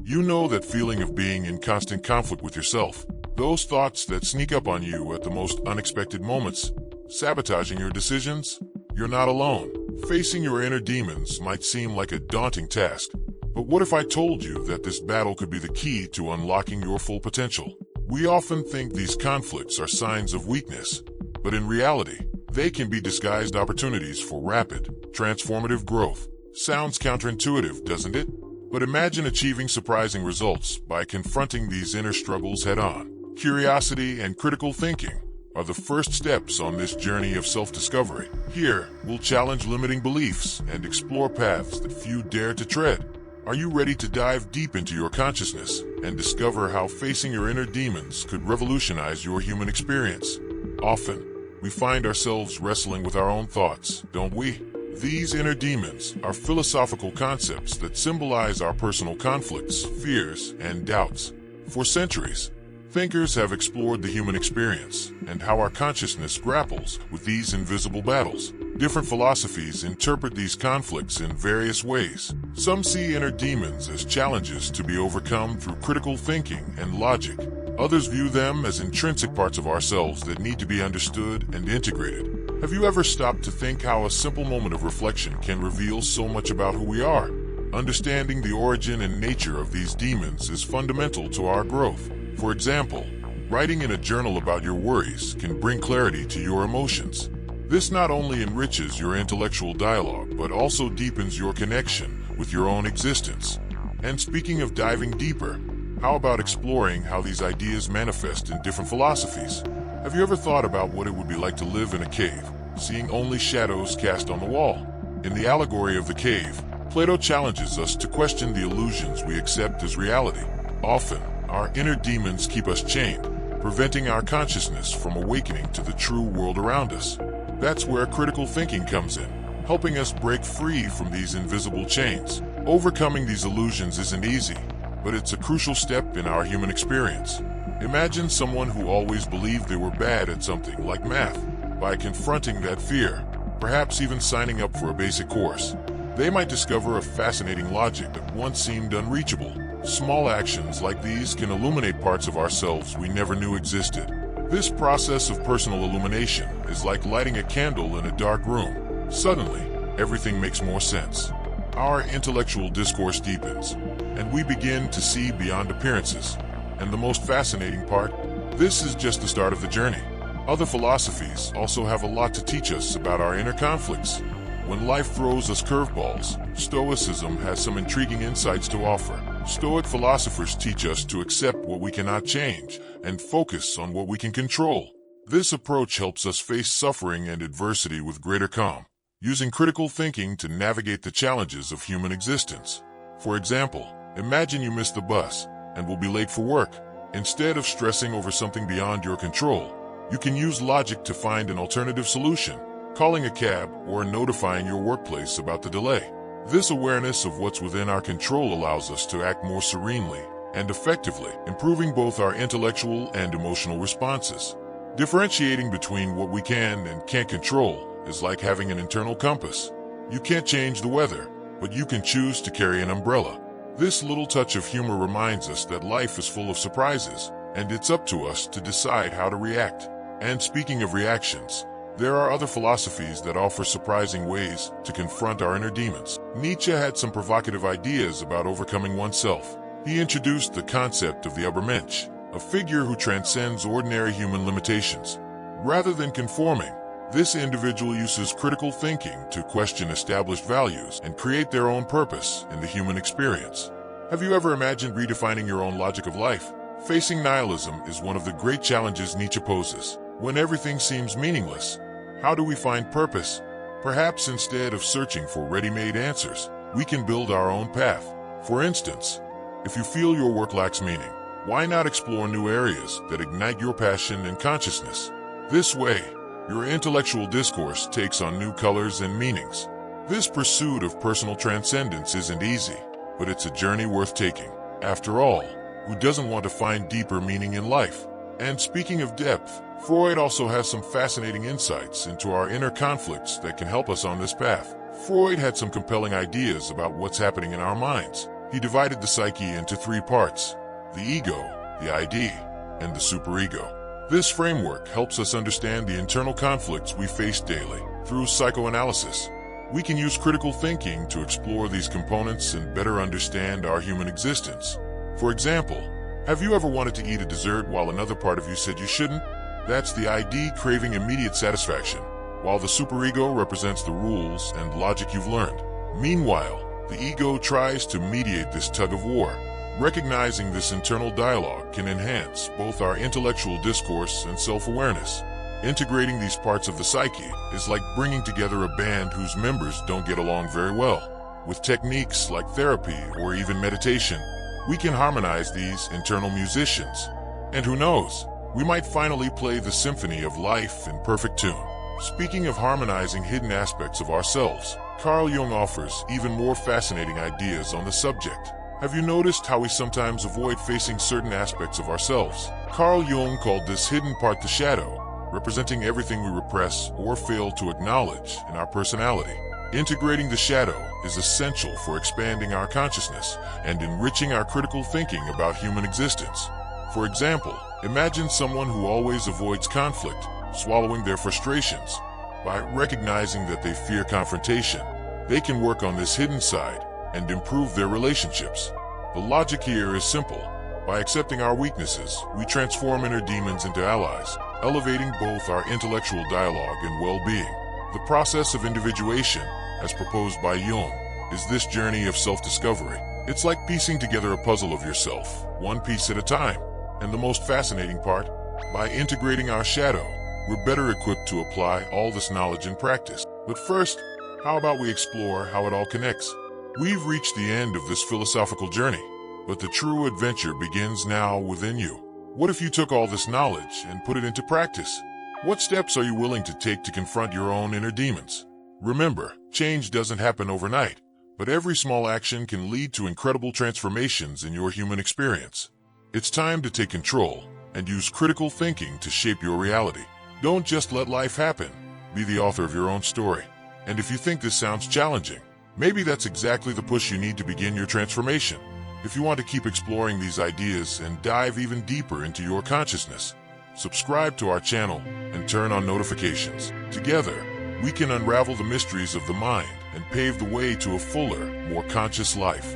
You know that feeling of being in constant conflict with yourself. Those thoughts that sneak up on you at the most unexpected moments, sabotaging your decisions? You're not alone. Facing your inner demons might seem like a daunting task. But what if I told you that this battle could be the key to unlocking your full potential? We often think these conflicts are signs of weakness, but in reality, they can be disguised opportunities for rapid, transformative growth. Sounds counterintuitive, doesn't it? But imagine achieving surprising results by confronting these inner struggles head-on. Curiosity and critical thinking are the first steps on this journey of self-discovery. Here, we'll challenge limiting beliefs and explore paths that few dare to tread. Are you ready to dive deep into your consciousness and discover how facing your inner demons could revolutionize your human experience? Often, we find ourselves wrestling with our own thoughts, don't we? These inner demons are philosophical concepts that symbolize our personal conflicts, fears, and doubts. For centuries, thinkers have explored the human experience and how our consciousness grapples with these invisible battles. Different philosophies interpret these conflicts in various ways. Some see inner demons as challenges to be overcome through critical thinking and logic. Others view them as intrinsic parts of ourselves that need to be understood and integrated. Have you ever stopped to think how a simple moment of reflection can reveal so much about who we are? Understanding the origin and nature of these demons is fundamental to our growth. For example, writing in a journal about your worries can bring clarity to your emotions. This not only enriches your intellectual dialogue, but also deepens your connection with your own existence. And speaking of diving deeper, how about exploring how these ideas manifest in different philosophies? Have you ever thought about what it would be like to live in a cave, seeing only shadows cast on the wall? In the allegory of the cave, Plato challenges us to question the illusions we accept as reality. Often, our inner demons keep us chained, preventing our consciousness from awakening to the true world around us. That's where critical thinking comes in, helping us break free from these invisible chains. Overcoming these illusions isn't easy, but it's a crucial step in our human experience. Imagine someone who always believed they were bad at something like math. By confronting that fear, perhaps even signing up for a basic course, they might discover a fascinating logic that once seemed unreachable. Small actions like these can illuminate parts of ourselves we never knew existed. This process of personal illumination is like lighting a candle in a dark room. Suddenly, everything makes more sense. Our intellectual discourse deepens, and we begin to see beyond appearances. And the most fascinating part, this is just the start of the journey. Other philosophies also have a lot to teach us about our inner conflicts. When life throws us curveballs, Stoicism has some intriguing insights to offer. Stoic philosophers teach us to accept what we cannot change and focus on what we can control. This approach helps us face suffering and adversity with greater calm, using critical thinking to navigate the challenges of human existence. For example, imagine you miss the bus and will be late for work. Instead of stressing over something beyond your control, you can use logic to find an alternative solution, calling a cab or notifying your workplace about the delay. This awareness of what's within our control allows us to act more serenely and effectively, improving both our intellectual and emotional responses. Differentiating between what we can and can't control is like having an internal compass. You can't change the weather, but you can choose to carry an umbrella. This little touch of humor reminds us that life is full of surprises, and it's up to us to decide how to react. And speaking of reactions, there are other philosophies that offer surprising ways to confront our inner demons. Nietzsche had some provocative ideas about overcoming oneself. He introduced the concept of the Übermensch, a figure who transcends ordinary human limitations. Rather than conforming, this individual uses critical thinking to question established values and create their own purpose in the human experience. Have you ever imagined redefining your own logic of life? Facing nihilism is one of the great challenges Nietzsche poses. When everything seems meaningless, how do we find purpose? Perhaps instead of searching for ready-made answers, we can build our own path. For instance, if you feel your work lacks meaning, why not explore new areas that ignite your passion and consciousness? This way, your intellectual discourse takes on new colors and meanings. This pursuit of personal transcendence isn't easy, but it's a journey worth taking. After all, who doesn't want to find deeper meaning in life? And speaking of depth, Freud also has some fascinating insights into our inner conflicts that can help us on this path. Freud had some compelling ideas about what's happening in our minds. He divided the psyche into three parts: the ego, the ID, and the superego. This framework helps us understand the internal conflicts we face daily. Through psychoanalysis, we can use critical thinking to explore these components and better understand our human existence. For example, have you ever wanted to eat a dessert while another part of you said you shouldn't? That's the ID craving immediate satisfaction, while the superego represents the rules and logic you've learned. Meanwhile, the ego tries to mediate this tug-of-war. Recognizing this internal dialogue can enhance both our intellectual discourse and self-awareness. Integrating these parts of the psyche is like bringing together a band whose members don't get along very well. With techniques like therapy or even meditation, we can harmonize these internal musicians. And who knows, we might finally play the symphony of life in perfect tune. Speaking of harmonizing hidden aspects of ourselves, Carl Jung offers even more fascinating ideas on the subject. Have you noticed how we sometimes avoid facing certain aspects of ourselves? Carl Jung called this hidden part the shadow, representing everything we repress or fail to acknowledge in our personality. Integrating the shadow is essential for expanding our consciousness and enriching our critical thinking about human existence. For example, imagine someone who always avoids conflict, swallowing their frustrations. By recognizing that they fear confrontation, they can work on this hidden side and improve their relationships. The logic here is simple. By accepting our weaknesses, we transform inner demons into allies, elevating both our intellectual dialogue and well-being. The process of individuation, as proposed by Jung, is this journey of self-discovery. It's like piecing together a puzzle of yourself, one piece at a time. And the most fascinating part, by integrating our shadow, we're better equipped to apply all this knowledge in practice. But first, how about we explore how it all connects? We've reached the end of this philosophical journey, but the true adventure begins now within you. What if you took all this knowledge and put it into practice? What steps are you willing to take to confront your own inner demons? Remember, change doesn't happen overnight, but every small action can lead to incredible transformations in your human experience. It's time to take control and use critical thinking to shape your reality. Don't just let life happen. Be the author of your own story. And if you think this sounds challenging, maybe that's exactly the push you need to begin your transformation. If you want to keep exploring these ideas and dive even deeper into your consciousness, subscribe to our channel and turn on notifications. Together, we can unravel the mysteries of the mind and pave the way to a fuller, more conscious life.